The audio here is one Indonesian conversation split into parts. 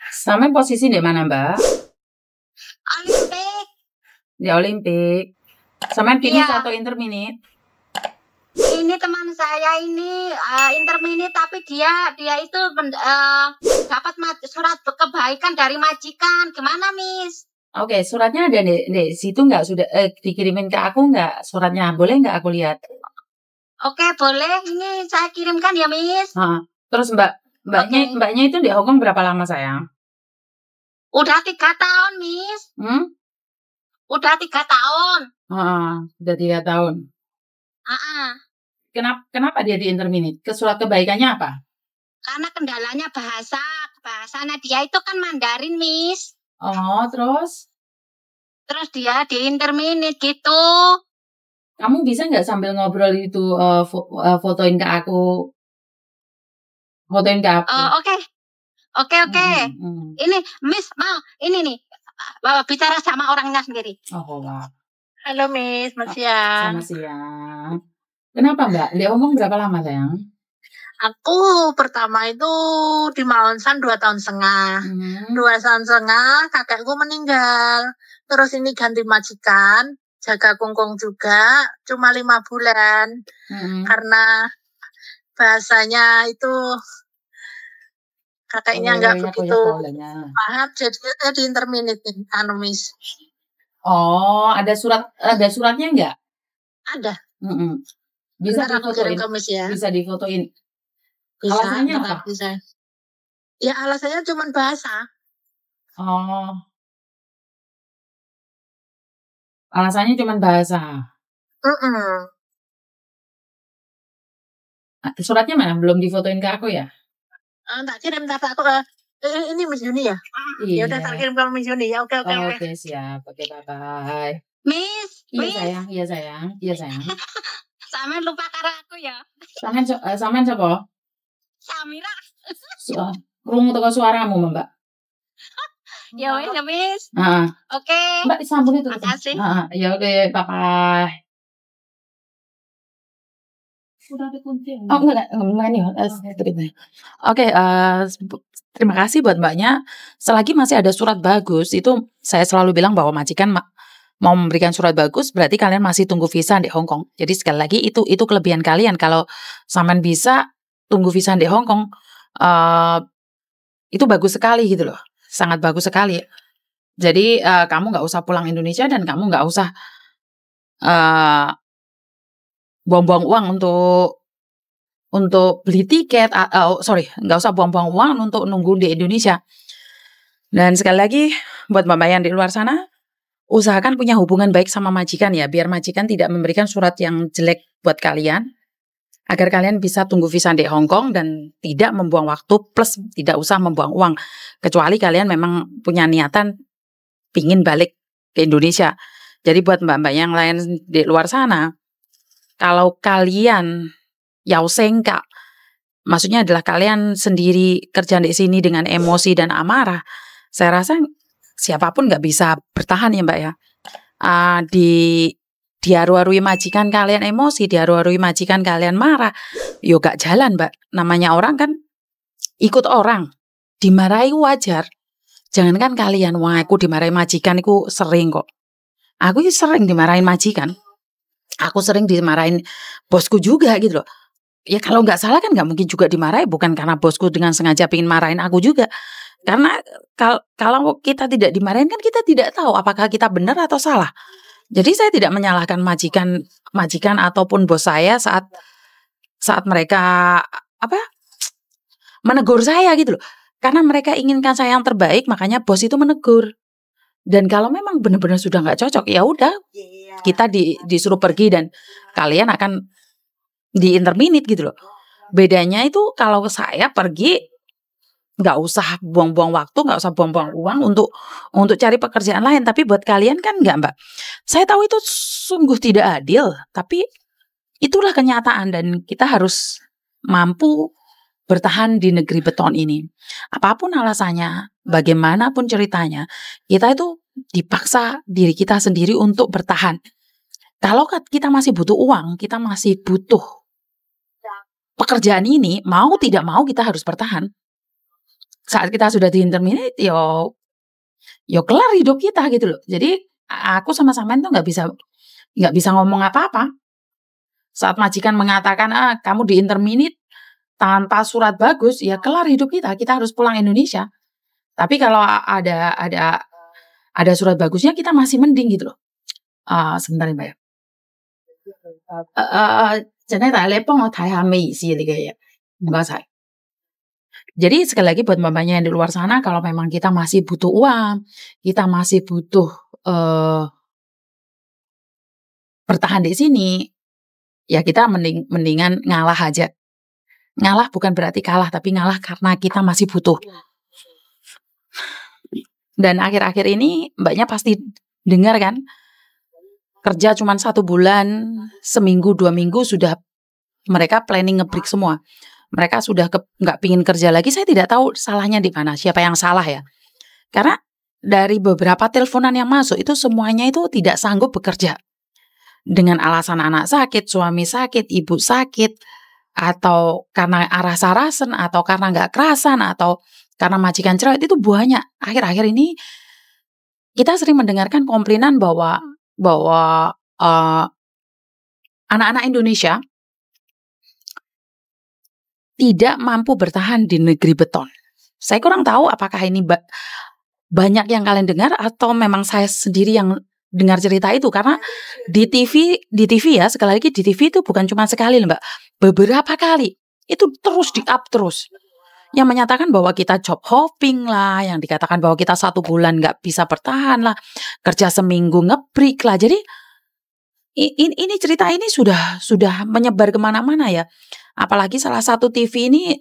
Sama posisi di mana, Mbak? Olimpik. Di Olimpik. Sama finish Iya. atau intermediate? Ini teman saya ini intermediate, tapi dia itu dapat surat kebaikan dari majikan. Gimana, Miss? Oke, suratnya ada di situ nggak? Sudah dikirimin ke aku nggak? Suratnya boleh nggak aku lihat? Oke, boleh. Ini saya kirimkan ya, Miss. Terus mbaknya itu di Hongkong berapa lama, sayang? Udah 3 tahun, Miss. Udah 3 tahun. Udah 3 tahun. Kenapa dia di intermediate? Surat kebaikannya apa? Karena kendalanya bahasanya dia itu kan Mandarin, Miss. Terus? Terus dia di intermediate gitu. Kamu bisa nggak sambil ngobrol itu fotoin ke aku? Fotoin ke aku. Oke. Ini Miss mau ini nih bicara sama orangnya sendiri. Wow. Halo Miss, selamat siang. Selamat siang. Kenapa Mbak? Dia ngomong berapa lama, sayang? Aku pertama itu di Maonsan 2 tahun setengah. 2 tahun setengah kakekku meninggal. Terus ini ganti majikan, jaga kungkung juga, cuma 5 bulan. Karena bahasanya itu kakeknya nggak begitu paham, jadi di intermediate Miss. Ada suratnya nggak? Ada. Bisa difotoin, ya? Bisa difotoin. Bisa, alasannya apa? Bisa. Ya alasannya cuma bahasa. Alasannya cuma bahasa. Suratnya mana? Belum difotoin ke aku ya? Tak kirim aku ini Miss Juni ya? Iya. Ya udah tak kirim ke Miss Juni ya. Oke. Oke, siap. Oke, bye-bye. Miss. Iya sayang. Sampean lupa karo aku ya. Sampean siapa? Samira. Krungu teko suaramu, Mbak. Ya wes, Miss. Oke. Mbak disambung itu. Makasih. Ya udah, bye-bye. Sudah dikunci. Enggak Oke, terima kasih buat Mbaknya. Selagi masih ada surat bagus, itu saya selalu bilang bahwa majikan mau memberikan surat bagus, berarti kalian masih tunggu visa di Hong Kong. Jadi sekali lagi itu kelebihan kalian. Kalau sampean bisa tunggu visa di Hong Kong, itu bagus sekali gitu loh, sangat bagus sekali. Jadi kamu nggak usah pulang Indonesia dan kamu nggak usah buang-buang uang untuk beli tiket. Nggak usah buang-buang uang untuk nunggu di Indonesia. Dan sekali lagi buat mbak yang di luar sana, usahakan punya hubungan baik sama majikan ya, biar majikan tidak memberikan surat yang jelek buat kalian, agar kalian bisa tunggu visa di Hong Kong dan tidak membuang waktu, plus tidak usah membuang uang, kecuali kalian memang punya niatan pingin balik ke Indonesia. Jadi buat mbak-mbak yang lain di luar sana, kalau kalian yausengka, maksudnya adalah kalian sendiri kerja di sini dengan emosi dan amarah, saya rasa siapapun nggak bisa bertahan ya mbak ya. Diharu-harui majikan kalian emosi, diharu-harui majikan kalian marah, yo gak jalan mbak. Namanya orang kan ikut orang, dimarahi wajar. Jangankan kalian, wah aku dimarahi majikan, aku sering kok. Aku sering dimarahin majikan. Aku sering dimarahin bosku juga gitu loh. Ya kalau nggak salah kan nggak mungkin juga dimarahi, bukan karena bosku dengan sengaja pengen marahin aku juga. Karena kalau kita tidak dimarahin kan kita tidak tahu apakah kita benar atau salah. Jadi saya tidak menyalahkan majikan ataupun bos saya saat mereka menegur saya gitu loh. Karena mereka inginkan saya yang terbaik, makanya bos itu menegur. Dan kalau memang benar-benar sudah nggak cocok, ya udah kita disuruh pergi dan kalian akan di interminute gitu loh. Bedanya itu kalau saya pergi, nggak usah buang-buang waktu, nggak usah buang-buang uang untuk cari pekerjaan lain. Tapi buat kalian kan nggak mbak. Saya tahu itu sungguh tidak adil, tapi itulah kenyataan dan kita harus mampu bertahan di negeri beton ini. Apapun alasannya, bagaimanapun ceritanya, kita itu dipaksa diri kita sendiri untuk bertahan. Kalau kita masih butuh uang, kita masih butuh pekerjaan ini, mau tidak mau kita harus bertahan. saat kita sudah di-interminate, yo kelar hidup kita gitu loh. Jadi aku sama Samen tuh nggak bisa ngomong apa-apa. Saat majikan mengatakan kamu di-interminate tanpa surat bagus, ya kelar hidup kita harus pulang Indonesia. Tapi kalau ada surat bagusnya, kita masih mending gitu loh. Sebentar Mbak ya. Jadi sekali lagi buat mbak-mbaknya yang di luar sana, kalau memang kita masih butuh uang, kita masih butuh bertahan di sini, ya kita mendingan ngalah aja. Ngalah bukan berarti kalah, tapi ngalah karena kita masih butuh. Dan akhir-akhir ini mbaknya pasti dengar kan, kerja cuma 1 bulan, seminggu 2 minggu sudah mereka planning nge-break semua. Mereka sudah nggak pingin kerja lagi. Saya tidak tahu salahnya di mana, siapa yang salah ya. Karena dari beberapa teleponan yang masuk itu semuanya itu tidak sanggup bekerja. Dengan alasan anak sakit, suami sakit, ibu sakit, atau karena aras-arasan, atau karena nggak kerasan, atau karena majikan cerewet, itu banyak. Akhir-akhir ini kita sering mendengarkan komplainan bahwa anak-anak Indonesia tidak mampu bertahan di negeri beton. Saya kurang tahu apakah ini banyak yang kalian dengar atau memang saya sendiri yang dengar cerita itu, karena di TV ya, sekali lagi di TV itu bukan cuma sekali Mbak, beberapa kali itu terus di-up terus. Yang menyatakan bahwa kita job hopping lah, yang dikatakan bahwa kita 1 bulan nggak bisa bertahan lah, kerja seminggu nge-break lah. Jadi ini cerita ini sudah menyebar kemana-mana ya. Apalagi salah satu TV ini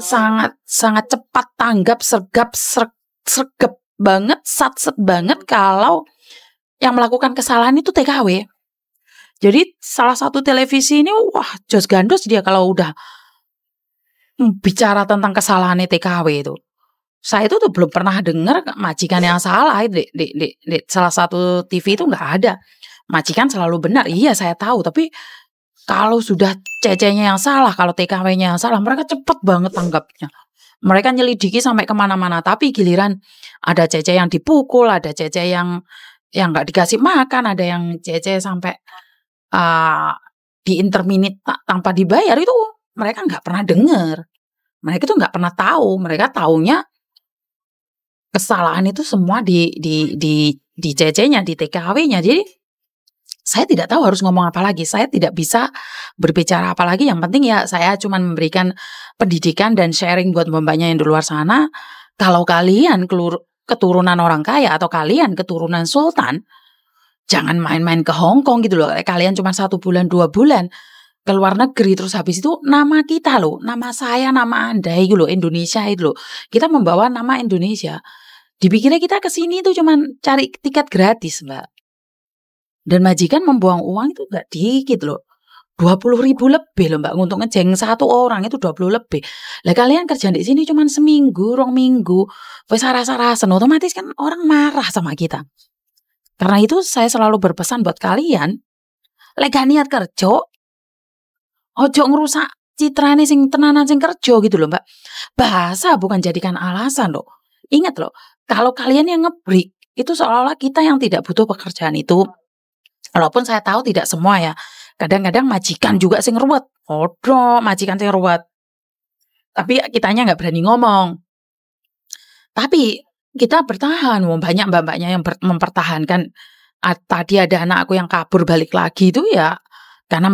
sangat cepat tanggap, sergap banget, satset banget kalau yang melakukan kesalahan itu TKW. Jadi salah satu televisi ini jos gandos dia kalau udah bicara tentang kesalahan TKW itu. Saya itu tuh belum pernah dengar majikan yang salah di salah satu TV itu, nggak ada. Majikan selalu benar. Iya saya tahu, tapi kalau sudah cecenya yang salah, kalau TKW-nya yang salah, mereka cepet banget tanggapnya. Mereka nyelidiki sampai kemana-mana. Tapi giliran ada cece yang dipukul, ada cece yang nggak dikasih makan, ada yang cece sampai di-interminate tanpa dibayar, itu mereka nggak pernah dengar. Mereka tuh nggak pernah tahu. Mereka taunya kesalahan itu semua di cece-nya, di TKW-nya. Jadi saya tidak tahu harus ngomong apa lagi. Saya tidak bisa berbicara apa lagi. Yang penting ya saya cuma memberikan pendidikan dan sharing buat mbak-mbaknya yang di luar sana. Kalau kalian keturunan orang kaya atau kalian keturunan sultan, jangan main-main ke Hong Kong gitu loh. Kalian cuma 1 bulan 2 bulan ke luar negeri, terus habis itu nama kita loh, nama saya, nama Anda itu loh, Indonesia itu loh. Kita membawa nama Indonesia. Dipikirnya kita kesini tuh cuma cari tiket gratis Mbak. Dan majikan membuang uang itu gak dikit loh. 20.000 lebih loh Mbak. Untuk ngejeng 1 orang itu 20 lebih. Lah kalian kerja di sini cuma seminggu, 2 minggu. Wes rasa-rasan, otomatis kan orang marah sama kita. Karena itu saya selalu berpesan buat kalian, lek gak niat kerja, ojo ngerusak citrane sing tenanan sing kerja gitu loh Mbak. Bahasa bukan jadikan alasan loh. Ingat loh, kalau kalian yang nge-break, itu seolah-olah kita yang tidak butuh pekerjaan itu. Walaupun saya tahu tidak semua ya. Kadang-kadang majikan juga sing ruwet. Odo, majikan sing ruwet. Tapi kitanya nggak berani ngomong. Tapi kita bertahan. Banyak mbak-mbaknya yang mempertahankan. Tadi ada anak aku yang kabur balik lagi itu ya. Karena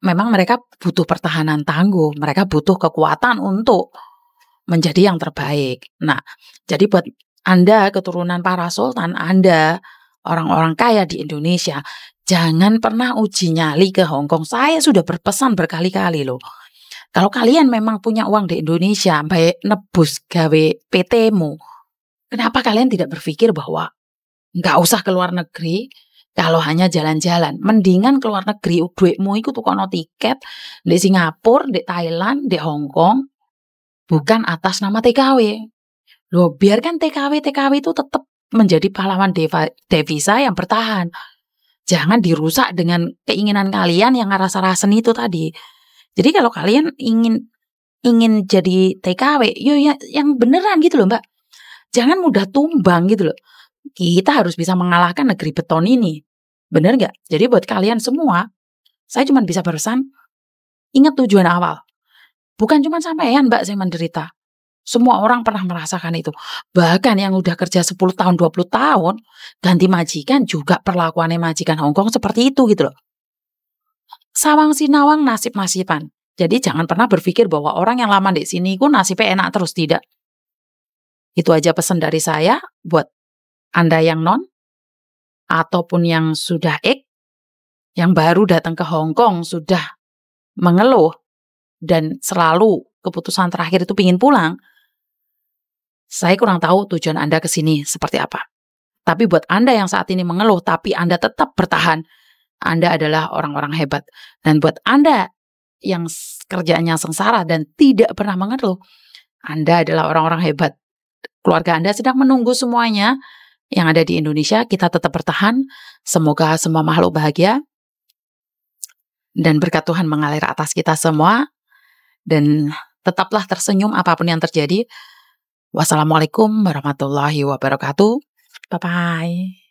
memang mereka butuh pertahanan tangguh. Mereka butuh kekuatan untuk menjadi yang terbaik. Nah, jadi buat Anda keturunan para sultan, Anda orang-orang kaya di Indonesia, jangan pernah uji nyali ke Hong Kong. Saya sudah berpesan berkali-kali loh. Kalau kalian memang punya uang di Indonesia, baik nebus gawe PT-mu, kenapa kalian tidak berpikir bahwa nggak usah ke luar negeri, kalau hanya jalan-jalan, mendingan ke luar negeri, duitmu itu tukono tiket di Singapura, di Thailand, di Hong Kong, bukan atas nama TKW. Loh, biarkan TKW itu tetap menjadi pahlawan devisa yang bertahan. Jangan dirusak dengan keinginan kalian yang rasa-rasen itu tadi. Jadi kalau kalian ingin ingin jadi TKW, yo ya, yang beneran gitu loh Mbak. Jangan mudah tumbang gitu loh. Kita harus bisa mengalahkan negeri beton ini. Bener gak? Jadi buat kalian semua, saya cuma bisa berpesan, ingat tujuan awal. Bukan cuma sampean Mbak saya menderita. Semua orang pernah merasakan itu. Bahkan yang udah kerja 10 tahun, 20 tahun, ganti majikan juga perlakuannya majikan Hongkong seperti itu gitu loh. Sawang sinawang nasib-nasiban. Jadi jangan pernah berpikir bahwa orang yang lama di sini itu nasibnya enak terus, tidak. Itu aja pesan dari saya buat Anda yang non ataupun yang sudah yang baru datang ke Hong Kong sudah mengeluh dan selalu keputusan terakhir itu pingin pulang. Saya kurang tahu tujuan Anda ke sini seperti apa. Tapi buat Anda yang saat ini mengeluh tapi Anda tetap bertahan, Anda adalah orang-orang hebat. Dan buat Anda yang kerjaannya sengsara dan tidak pernah mengeluh, Anda adalah orang-orang hebat. Keluarga Anda sedang menunggu semuanya yang ada di Indonesia. Kita tetap bertahan. Semoga semua makhluk bahagia dan berkat Tuhan mengalir atas kita semua. Dan tetaplah tersenyum apapun yang terjadi. Wassalamualaikum warahmatullahi wabarakatuh. Bye-bye.